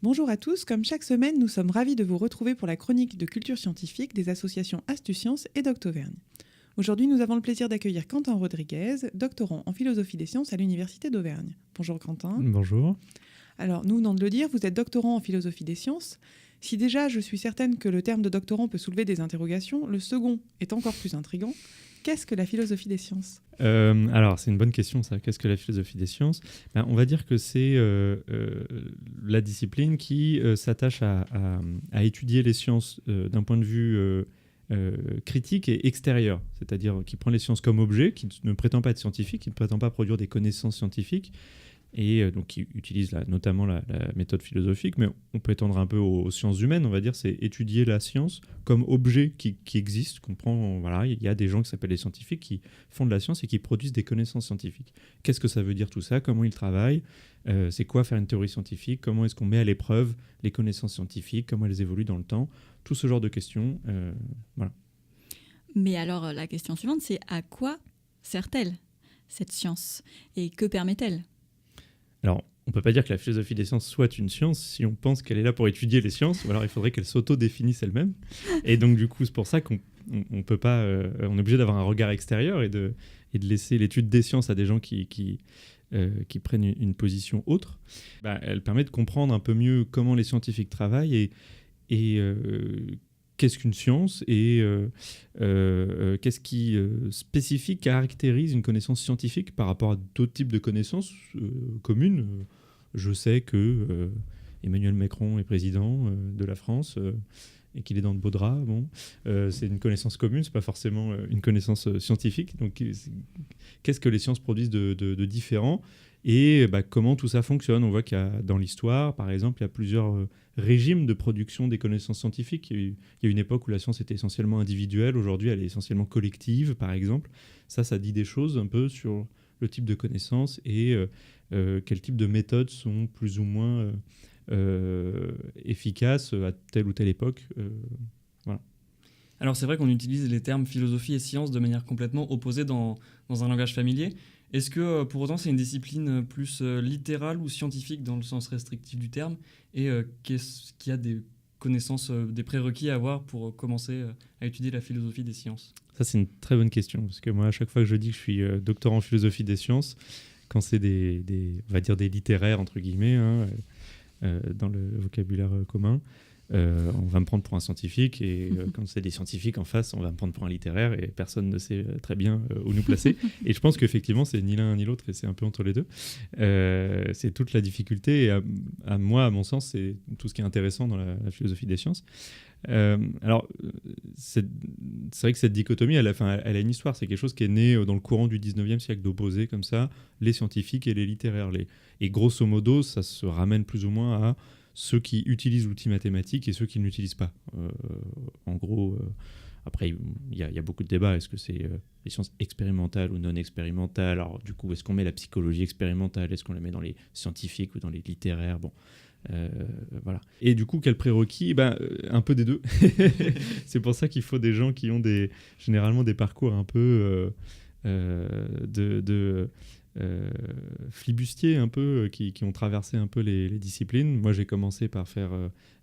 Bonjour à tous, comme chaque semaine, nous sommes ravis de vous retrouver pour la chronique de culture scientifique des associations Astucience et Doctovergne. Aujourd'hui, nous avons le plaisir d'accueillir Quentin Rodriguez, doctorant en philosophie des sciences à l'Université d'Auvergne. Bonjour Quentin. Bonjour. Alors, nous venons de le dire, vous êtes doctorant en philosophie des sciences. Si déjà je suis certaine que le terme de doctorant peut soulever des interrogations, le second est encore plus intriguant. Qu'est-ce que la philosophie des sciences ? Alors, c'est une bonne question, ça. Qu'est-ce que la philosophie des sciences ? On va dire que c'est la discipline qui s'attache à étudier les sciences d'un point de vue critique et extérieur, c'est-à-dire qui prend les sciences comme objet, qui ne prétend pas être scientifique, qui ne prétend pas produire des connaissances scientifiques, et donc qui utilise notamment la méthode philosophique, mais on peut étendre un peu aux sciences humaines, on va dire, c'est étudier la science comme objet qui existe, voilà, il y a des gens qui s'appellent les scientifiques qui font de la science et qui produisent des connaissances scientifiques. Qu'est-ce que ça veut dire tout ça ? Comment ils travaillent ? C'est quoi faire une théorie scientifique ? Comment est-ce qu'on met à l'épreuve les connaissances scientifiques ? Comment elles évoluent dans le temps ? Tout ce genre de questions, voilà. Mais alors, la question suivante, c'est à quoi sert-elle, cette science ? Et que permet-elle ? Alors, on ne peut pas dire que la philosophie des sciences soit une science si on pense qu'elle est là pour étudier les sciences, ou alors il faudrait qu'elle s'auto-définisse elle-même. Et donc, du coup, c'est pour ça qu'on peut pas, on est obligé d'avoir un regard extérieur et de laisser l'étude des sciences à des gens qui prennent une position autre. Elle permet de comprendre un peu mieux comment les scientifiques travaillent et qu'est-ce qu'une science et qu'est-ce qui spécifique, caractérise une connaissance scientifique par rapport à d'autres types de connaissances communes. Je sais que Emmanuel Macron est président de la France et qu'il est dans de beaux draps. Bon, c'est une connaissance commune, c'est pas forcément une connaissance scientifique. Donc, qu'est-ce que les sciences produisent de différent et comment tout ça fonctionne ? On voit qu'il y a dans l'histoire, par exemple, il y a plusieurs régimes de production des connaissances scientifiques. Il y a une époque où la science était essentiellement individuelle. Aujourd'hui, elle est essentiellement collective, par exemple. Ça dit des choses un peu sur le type de connaissances et quel type de méthodes sont plus ou moins efficaces à telle ou telle époque. Voilà. Alors c'est vrai qu'on utilise les termes philosophie et science de manière complètement opposée dans un langage familier. Est-ce que pour autant c'est une discipline plus littérale ou scientifique dans le sens restrictif du terme ? Et qu'est-ce qu'il y a des connaissances, des prérequis à avoir pour commencer à étudier la philosophie des sciences ? Ça, c'est une très bonne question, parce que moi, à chaque fois que je dis que je suis doctorant en philosophie des sciences, quand c'est on va dire des littéraires, entre guillemets, dans le vocabulaire commun, on va me prendre pour un scientifique, et quand c'est des scientifiques en face, on va me prendre pour un littéraire, et personne ne sait très bien où nous placer. Et je pense qu'effectivement, c'est ni l'un ni l'autre, et c'est un peu entre les deux. C'est toute la difficulté, et à mon sens, c'est tout ce qui est intéressant dans la philosophie des sciences. Alors, c'est vrai que cette dichotomie, elle a une histoire. C'est quelque chose qui est né dans le courant du 19e siècle, d'opposer comme ça les scientifiques et les littéraires. Et grosso modo, ça se ramène plus ou moins à ceux qui utilisent l'outil mathématique et ceux qui ne l'utilisent pas. En gros, après, il y a beaucoup de débats. Est-ce que c'est les sciences expérimentales ou non expérimentales ? Alors, du coup, est-ce qu'on met la psychologie expérimentale ? Est-ce qu'on la met dans les scientifiques ou dans les littéraires ? Bon. Voilà. Et du coup, quel prérequis ? Un peu des deux. C'est pour ça qu'il faut des gens qui ont généralement des parcours un peu flibustiers, un peu, qui ont traversé un peu les disciplines. Moi, j'ai commencé par faire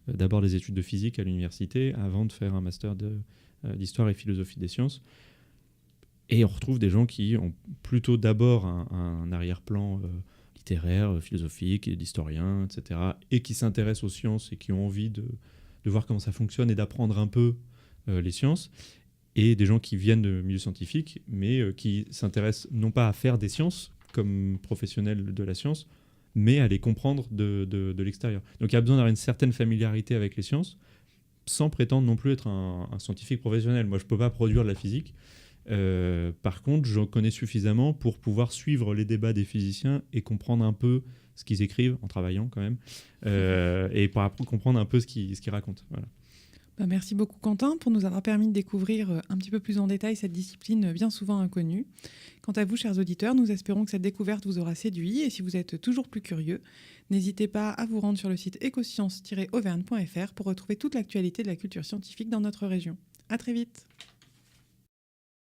d'abord des études de physique à l'université avant de faire un master d'histoire et philosophie des sciences. Et on retrouve des gens qui ont plutôt d'abord un arrière-plan littéraire, philosophique, d'historien, etc., et qui s'intéressent aux sciences et qui ont envie de voir comment ça fonctionne et d'apprendre un peu les sciences, et des gens qui viennent de milieux scientifiques, mais qui s'intéressent non pas à faire des sciences comme professionnels de la science, mais à les comprendre de l'extérieur. Donc il y a besoin d'avoir une certaine familiarité avec les sciences, sans prétendre non plus être un scientifique professionnel. Moi, je ne peux pas produire de la physique. Par contre, j'en connais suffisamment pour pouvoir suivre les débats des physiciens et comprendre un peu ce qu'ils écrivent, en travaillant quand même, et pour après comprendre un peu ce qu'ils racontent. Voilà. Merci beaucoup Quentin pour nous avoir permis de découvrir un petit peu plus en détail cette discipline bien souvent inconnue. Quant à vous, chers auditeurs, nous espérons que cette découverte vous aura séduit, et si vous êtes toujours plus curieux, n'hésitez pas à vous rendre sur le site ecosciences-auvergne.fr pour retrouver toute l'actualité de la culture scientifique dans notre région. À très vite.